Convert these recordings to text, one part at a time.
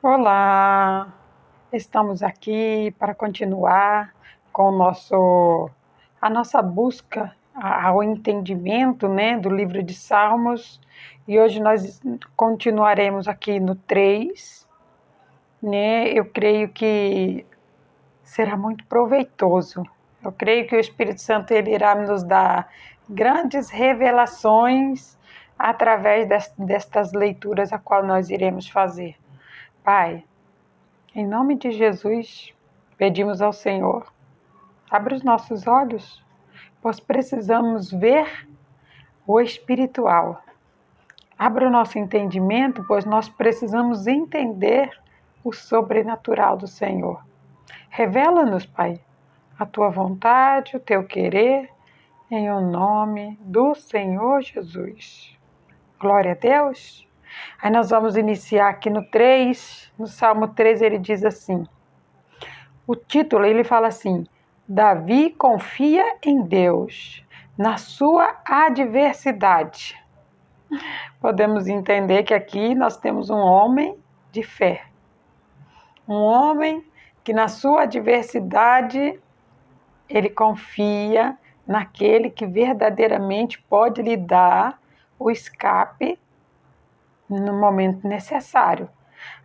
Olá, estamos aqui para continuar com a nossa busca ao entendimento, né, do livro de Salmos, e hoje nós continuaremos aqui no 3, né? Eu creio que será muito proveitoso. Eu creio que o Espírito Santo ele irá nos dar grandes revelações através destas leituras a qual nós iremos fazer. Pai, em nome de Jesus, pedimos ao Senhor, abre os nossos olhos, pois precisamos ver o espiritual. Abra o nosso entendimento, pois nós precisamos entender o sobrenatural do Senhor. Revela-nos, Pai, a tua vontade, o teu querer, em o nome do Senhor Jesus. Glória a Deus. Aí nós vamos iniciar aqui no 3, no Salmo 3 ele diz assim, o título, ele fala assim, Davi confia em Deus na sua adversidade. Podemos entender que aqui nós temos um homem de fé. Um homem que na sua adversidade, ele confia naquele que verdadeiramente pode lhe dar o escape no momento necessário.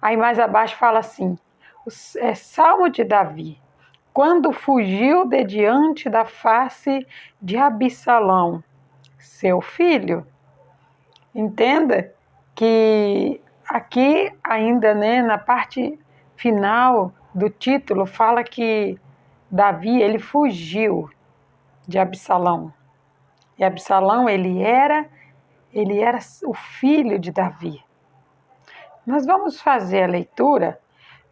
Aí mais abaixo fala assim, Salmo de Davi, quando fugiu de diante da face de Absalão, seu filho. Entenda que aqui ainda, né, na parte final do título, fala que Davi, ele fugiu de Absalão. E Absalão, ele era o filho de Davi. Nós vamos fazer a leitura,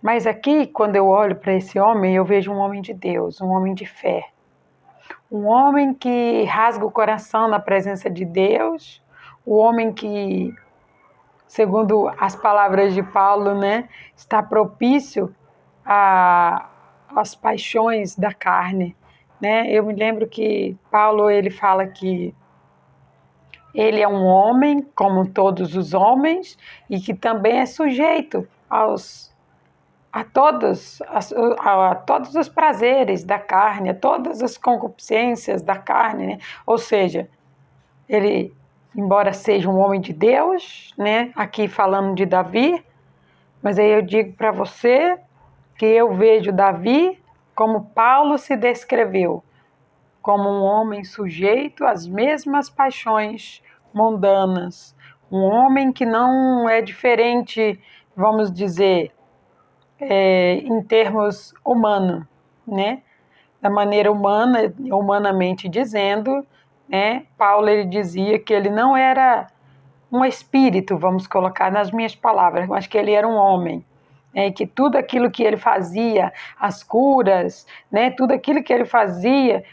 mas aqui, quando eu olho para esse homem, eu vejo um homem de Deus, um homem de fé. Um homem que rasga o coração na presença de Deus, o homem que, segundo as palavras de Paulo, né, está propício às paixões da carne. Né? Eu me lembro que Paulo ele fala que ele é um homem, como todos os homens, e que também é sujeito a todos os prazeres da carne, a todas as concupiscências da carne, né? Ou seja, ele, embora seja um homem de Deus, né? Aqui falando de Davi, mas aí eu digo para você que eu vejo Davi como Paulo se descreveu, como um homem sujeito às mesmas paixões mundanas, um homem que não é diferente, vamos dizer, em termos humanos, né? Da maneira humana, humanamente dizendo, né? Paulo ele dizia que ele não era um espírito, vamos colocar nas minhas palavras, mas que ele era um homem, né? E que tudo aquilo que ele fazia, as curas, né? Tudo aquilo que ele fazia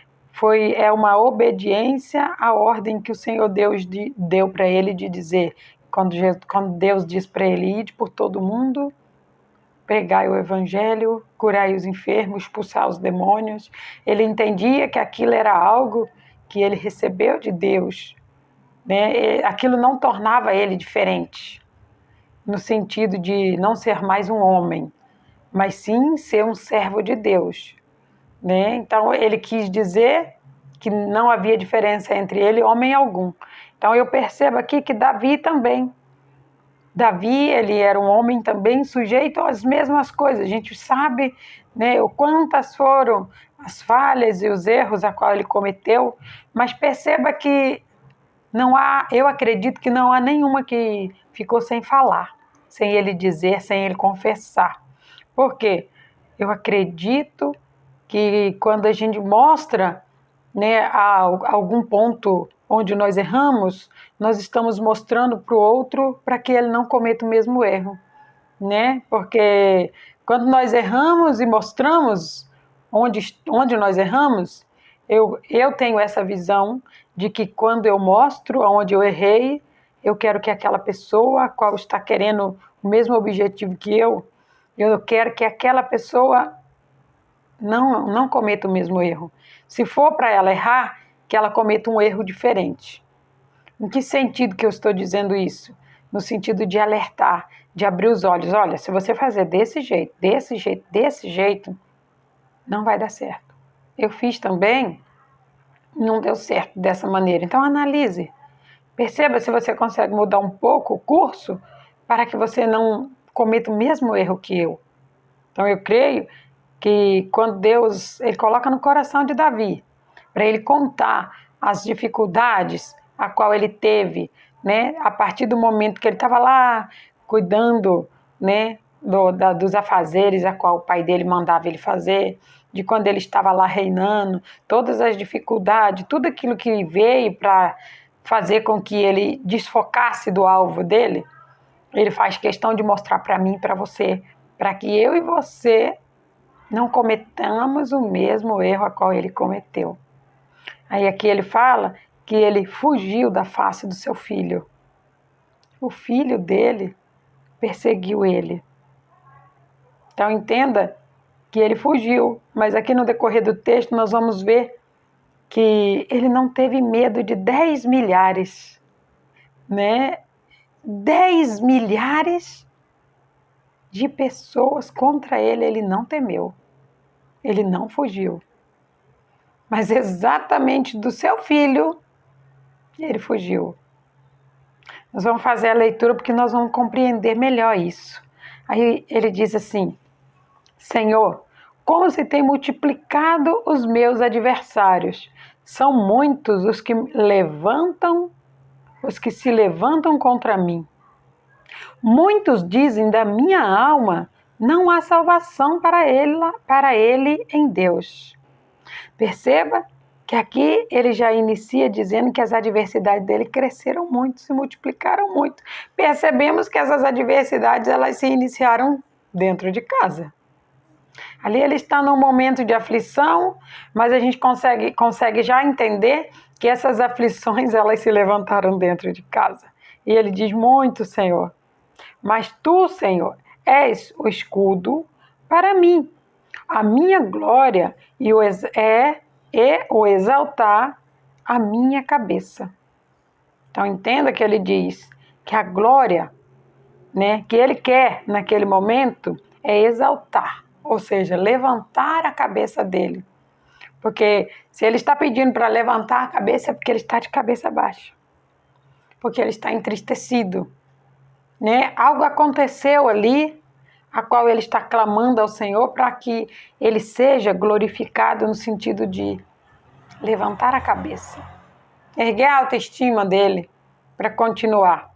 é uma obediência à ordem que o Senhor Deus deu para ele de dizer, quando Deus diz para ele, ide por todo mundo, pregai o evangelho, curai os enfermos, expulsar os demônios. Ele entendia que aquilo era algo que ele recebeu de Deus, né? Aquilo não tornava ele diferente, no sentido de não ser mais um homem, mas sim ser um servo de Deus, né? Então ele quis dizer que não havia diferença entre ele e homem algum. Então eu percebo aqui que Davi também, ele era um homem também sujeito às mesmas coisas. A gente sabe, né, o quantas foram as falhas e os erros a qual ele cometeu, mas perceba que eu acredito que não há nenhuma que ficou sem falar, sem ele dizer, sem ele confessar. Por quê? Eu acredito que quando a gente mostra, né, algum ponto onde nós erramos, nós estamos mostrando para o outro para que ele não cometa o mesmo erro, né? Porque quando nós erramos e mostramos onde nós erramos, eu tenho essa visão de que quando eu mostro onde eu errei, eu quero que aquela pessoa, a qual está querendo o mesmo objetivo que eu quero que aquela pessoa não cometa o mesmo erro. Se for para ela errar, que ela cometa um erro diferente. Em que sentido que eu estou dizendo isso? no sentido de alertar, de abrir os olhos. Olha, se você fazer desse jeito, desse jeito, não vai dar certo. Eu fiz também, não deu certo dessa maneira. Então analise. Perceba se você consegue mudar um pouco o curso para que você não cometa o mesmo erro que eu. Então eu creio que quando Deus ele coloca no coração de Davi, para ele contar as dificuldades a qual ele teve, né, a partir do momento que ele estava lá cuidando, né, dos afazeres a qual o pai dele mandava ele fazer, de quando ele estava lá reinando, todas as dificuldades, tudo aquilo que veio para fazer com que ele desfocasse do alvo dele, ele faz questão de mostrar para mim e para você, para que eu e você não cometamos o mesmo erro a qual ele cometeu. Aí aqui ele fala que ele fugiu da face do seu filho. O filho dele perseguiu ele. Então entenda que ele fugiu, mas aqui no decorrer do texto nós vamos ver que ele não teve medo de 10 milhares, né? 10 milhares de pessoas contra ele, ele não temeu. Ele não fugiu. Mas exatamente do seu filho, ele fugiu. Nós vamos fazer a leitura porque nós vamos compreender melhor isso. Aí ele diz assim: Senhor, como se tem multiplicado os meus adversários. São muitos os que se levantam contra mim. Muitos dizem da minha alma, não há salvação para ele em Deus. Perceba que aqui ele já inicia dizendo que as adversidades dele cresceram muito, se multiplicaram muito. Percebemos que essas adversidades elas se iniciaram dentro de casa. Ali ele está num momento de aflição, mas a gente consegue já entender que essas aflições elas se levantaram dentro de casa. E ele diz muito, Senhor, mas tu, Senhor, és o escudo para mim, a minha glória e o exaltar a minha cabeça. Então entenda que ele diz que a glória, né, que ele quer naquele momento é exaltar, ou seja, levantar a cabeça dele. Porque se ele está pedindo para levantar a cabeça é porque ele está de cabeça baixa. Porque ele está entristecido, né? Algo aconteceu ali, a qual ele está clamando ao Senhor para que ele seja glorificado no sentido de levantar a cabeça, erguer a autoestima dele para continuar.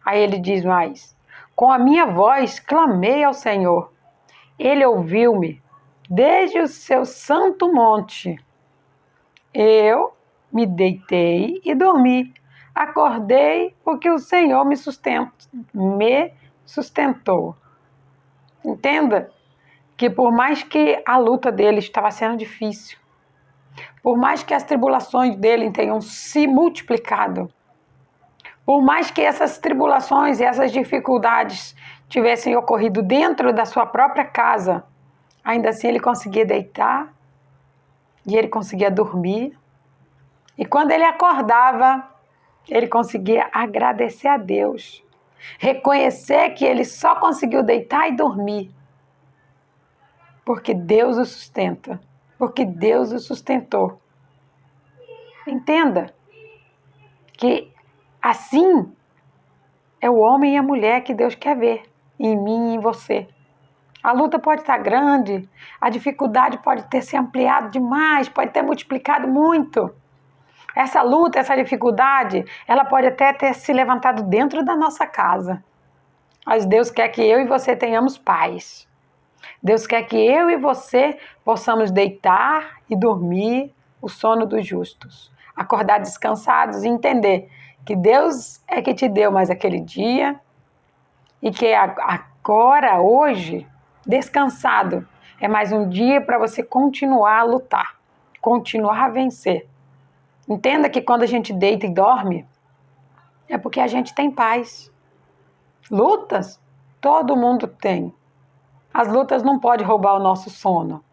Aí ele diz mais: com a minha voz clamei ao Senhor, ele ouviu-me desde o seu santo monte. Eu me deitei e dormi. Acordei porque o Senhor me sustentou. Entenda que por mais que a luta dele estava sendo difícil, por mais que as tribulações dele tenham se multiplicado, por mais que essas tribulações e essas dificuldades tivessem ocorrido dentro da sua própria casa, ainda assim ele conseguia deitar e ele conseguia dormir. E quando ele acordava, ele conseguia agradecer a Deus, reconhecer que ele só conseguiu deitar e dormir porque Deus o sustenta, porque Deus o sustentou. Entenda que assim é o homem e a mulher que Deus quer ver em mim e em você. A luta pode estar grande, a dificuldade pode ter se ampliado demais, pode ter multiplicado muito. Essa luta, essa dificuldade, ela pode até ter se levantado dentro da nossa casa. Mas Deus quer que eu e você tenhamos paz. Deus quer que eu e você possamos deitar e dormir o sono dos justos. Acordar descansados e entender que Deus é que te deu mais aquele dia e que agora, hoje, descansado, é mais um dia para você continuar a lutar, continuar a vencer. Entenda que quando a gente deita e dorme, é porque a gente tem paz. Lutas, todo mundo tem. As lutas não podem roubar o nosso sono.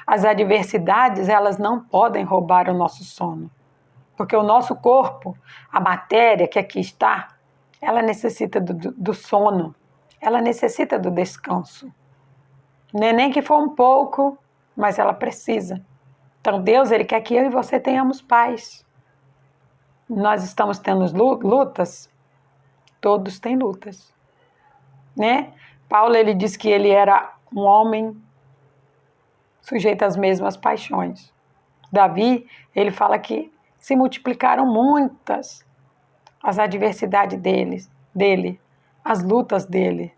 As adversidades, elas não podem roubar o nosso sono. Porque o nosso corpo, a matéria que aqui está, ela necessita do sono, ela necessita do descanso. Nem que for um pouco, mas ela precisa. Então Deus, Ele quer que eu e você tenhamos paz. Nós estamos tendo lutas, todos têm lutas, né? Paulo, ele diz que ele era um homem sujeito às mesmas paixões. Davi, ele fala que se multiplicaram muitas as adversidades dele, as lutas dele.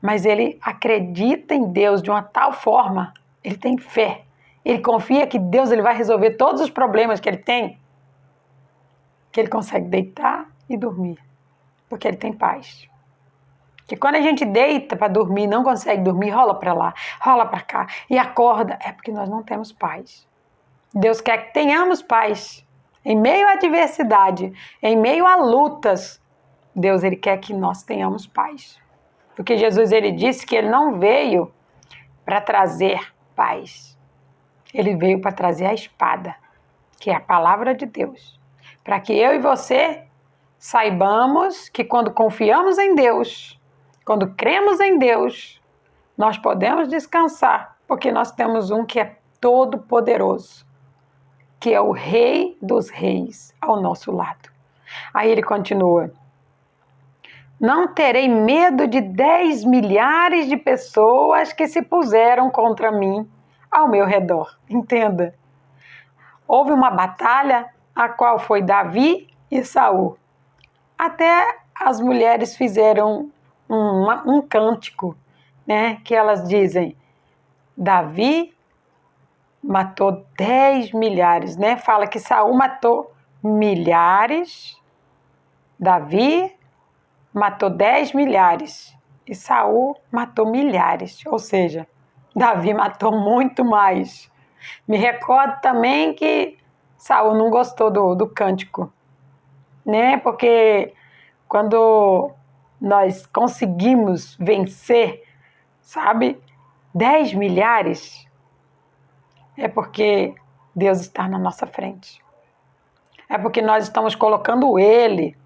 Mas ele acredita em Deus de uma tal forma, ele tem fé. Ele confia que Deus ele vai resolver todos os problemas que ele tem, que ele consegue deitar e dormir, porque ele tem paz. Que quando a gente deita para dormir, não consegue dormir, rola para lá, rola para cá e acorda, é porque nós não temos paz. Deus quer que tenhamos paz. Em meio à adversidade, em meio a lutas, Deus ele quer que nós tenhamos paz. Porque Jesus ele disse que ele não veio para trazer paz. Ele veio para trazer a espada, que é a palavra de Deus. Para que eu e você saibamos que quando confiamos em Deus, quando cremos em Deus, nós podemos descansar, porque nós temos um que é todo poderoso, que é o Rei dos Reis ao nosso lado. Aí ele continua: não terei medo de 10 milhares de pessoas que se puseram contra mim ao meu redor. Entenda. Houve uma batalha, a qual foi Davi e Saul. Até as mulheres fizeram um cântico, né? Que elas dizem: Davi matou 10 milhares, né? Fala que Saul matou milhares, Davi matou 10 milhares e Saul matou milhares, ou seja, Davi matou muito mais. Me recordo também que Saul não gostou do cântico, né? Porque quando nós conseguimos vencer, sabe, 10 milhares, é porque Deus está na nossa frente. É porque nós estamos colocando Ele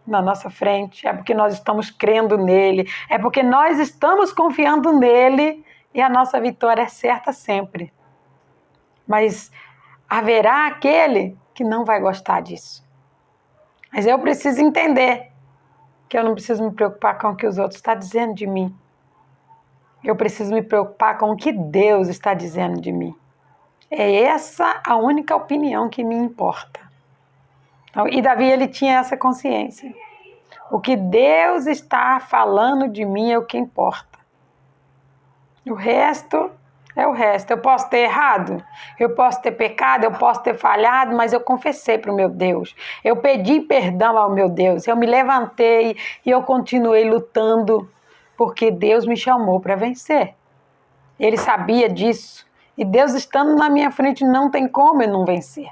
na nossa frente, é porque nós estamos crendo nele, é porque nós estamos confiando nele e a nossa vitória é certa sempre. Mas haverá aquele que não vai gostar disso. Mas eu preciso entender que eu não preciso me preocupar com o que os outros estão dizendo de mim. Eu preciso me preocupar com o que Deus está dizendo de mim. É essa a única opinião que me importa. Então, e Davi, ele tinha essa consciência. O que Deus está falando de mim é o que importa. O resto é o resto. Eu posso ter errado, eu posso ter pecado, eu posso ter falhado, mas eu confessei para o meu Deus. Eu pedi perdão ao meu Deus. Eu me levantei e eu continuei lutando, porque Deus me chamou para vencer. Ele sabia disso. E Deus estando na minha frente, não tem como eu não vencer.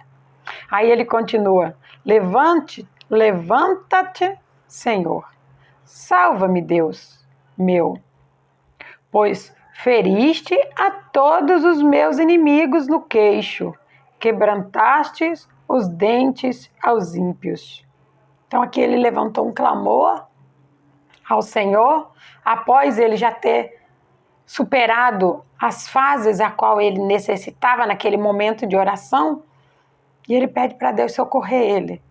Aí ele continua: levanta-te, Senhor. Salva-me, Deus meu, pois feriste a todos os meus inimigos no queixo, quebrantastes os dentes aos ímpios. Então aqui ele levantou um clamor ao Senhor, após ele já ter superado as fases a qual ele necessitava naquele momento de oração, e ele pede para Deus socorrer ele,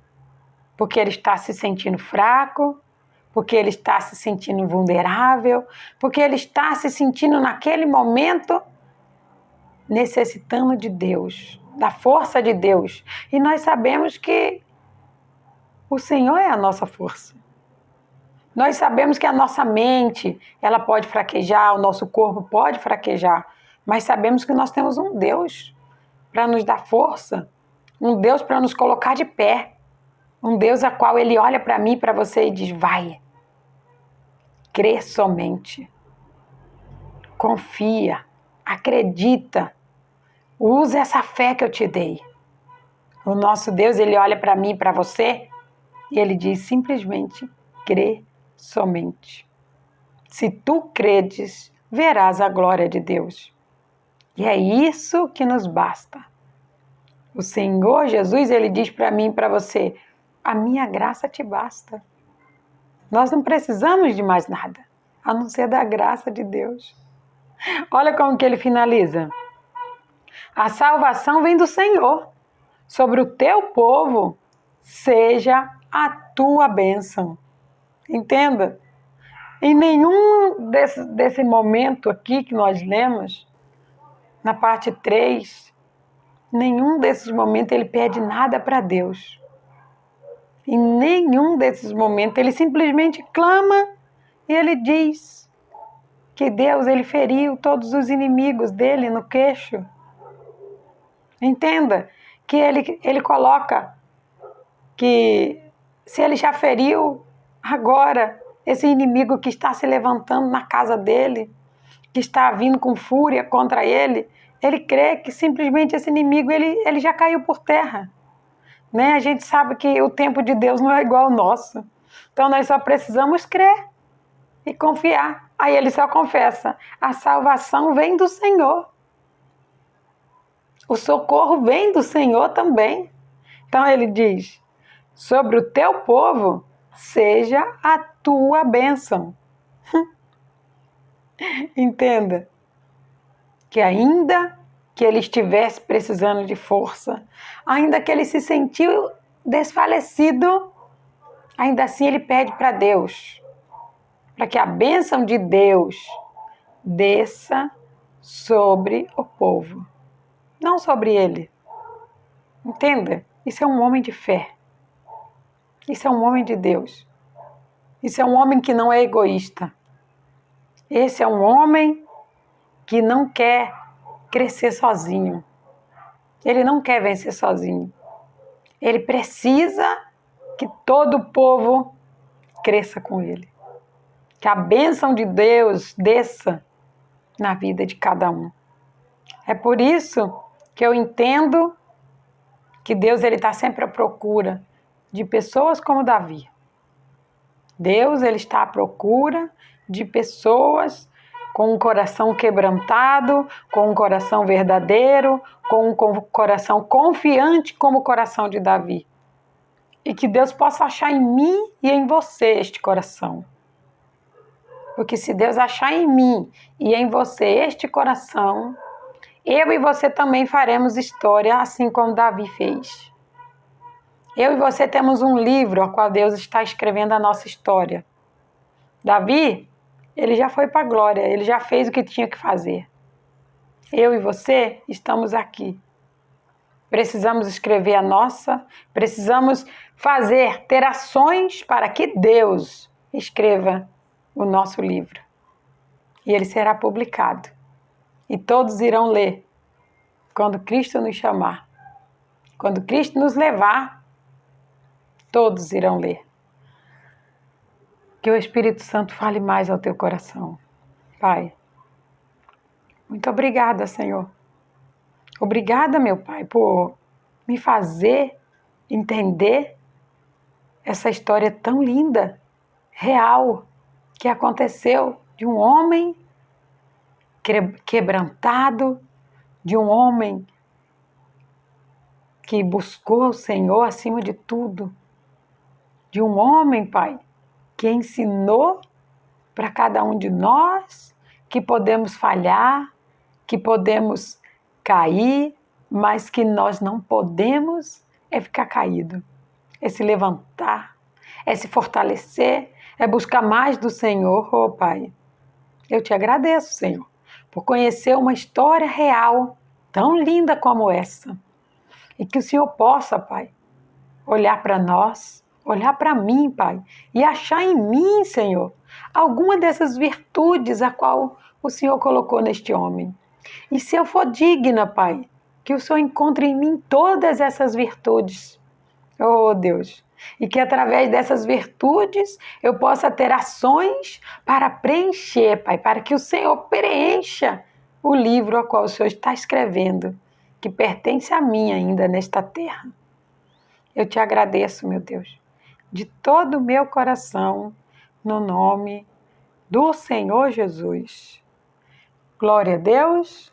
porque ele está se sentindo fraco, porque ele está se sentindo vulnerável, porque ele está se sentindo naquele momento necessitando de Deus, da força de Deus. E nós sabemos que o Senhor é a nossa força. Nós sabemos que a nossa mente, ela pode fraquejar, o nosso corpo pode fraquejar, mas sabemos que nós temos um Deus para nos dar força, um Deus para nos colocar de pé, um Deus a qual Ele olha para mim e para você e diz: vai, crê somente, confia, acredita, usa essa fé que eu te dei. O nosso Deus, Ele olha para mim e para você e Ele diz simplesmente: crê somente. Se tu credes, verás a glória de Deus. E é isso que nos basta. O Senhor Jesus, Ele diz para mim e para você: a minha graça te basta. Nós não precisamos de mais nada, a não ser da graça de Deus. Olha como que ele finaliza. A salvação vem do Senhor. Sobre o teu povo seja a tua bênção. Entenda? Em nenhum desse momento aqui que nós lemos, na parte 3, nenhum desses momentos ele pede nada para Deus. Em nenhum desses momentos ele simplesmente clama e ele diz que Deus ele feriu todos os inimigos dele no queixo. Entenda que ele coloca que se ele já feriu agora esse inimigo que está se levantando na casa dele, que está vindo com fúria contra ele, ele crê que simplesmente esse inimigo ele já caiu por terra. Né? A gente sabe que o tempo de Deus não é igual ao nosso. Então nós só precisamos crer e confiar. Aí ele só confessa, a salvação vem do Senhor. O socorro vem do Senhor também. Então ele diz, sobre o teu povo seja a tua bênção. Entenda que ainda que ele estivesse precisando de força, ainda que ele se sentiu desfalecido, ainda assim ele pede para Deus, para que a bênção de Deus desça sobre o povo, não sobre ele. Entenda, isso é um homem de fé, isso é um homem de Deus, isso é um homem que não é egoísta, esse é um homem que não quer crescer sozinho, ele não quer vencer sozinho, ele precisa que todo o povo cresça com ele, que a bênção de Deus desça na vida de cada um. É por isso que eu entendo que Deus está sempre à procura de pessoas como Davi. Deus ele está à procura de pessoas com um coração quebrantado, com um coração verdadeiro, com um coração confiante como o coração de Davi. E que Deus possa achar em mim e em você este coração. Porque se Deus achar em mim e em você este coração, eu e você também faremos história assim como Davi fez. Eu e você temos um livro ao qual Deus está escrevendo a nossa história. Davi, ele já foi para a glória, ele já fez o que tinha que fazer. Eu e você estamos aqui. Precisamos escrever a nossa, precisamos ter ações para que Deus escreva o nosso livro. E ele será publicado. E todos irão ler quando Cristo nos chamar. Quando Cristo nos levar, todos irão ler. Que o Espírito Santo fale mais ao teu coração. Pai, muito obrigada, Senhor. Obrigada, meu Pai, por me fazer entender essa história tão linda, real, que aconteceu de um homem quebrantado, de um homem que buscou o Senhor acima de tudo, de um homem, Pai, que ensinou para cada um de nós que podemos falhar, que podemos cair, mas que nós não podemos é ficar caído, é se levantar, é se fortalecer, é buscar mais do Senhor. Oh, Pai, eu te agradeço, Senhor, por conhecer uma história real tão linda como essa. E que o Senhor possa, Pai, olhar para nós, olhar para mim, Pai, e achar em mim, Senhor, alguma dessas virtudes a qual o Senhor colocou neste homem. E se eu for digna, Pai, que o Senhor encontre em mim todas essas virtudes. Oh, Deus, e que através dessas virtudes eu possa ter ações para preencher, Pai, para que o Senhor preencha o livro a qual o Senhor está escrevendo, que pertence a mim ainda nesta terra. Eu te agradeço, meu Deus, de todo o meu coração, no nome do Senhor Jesus. Glória a Deus.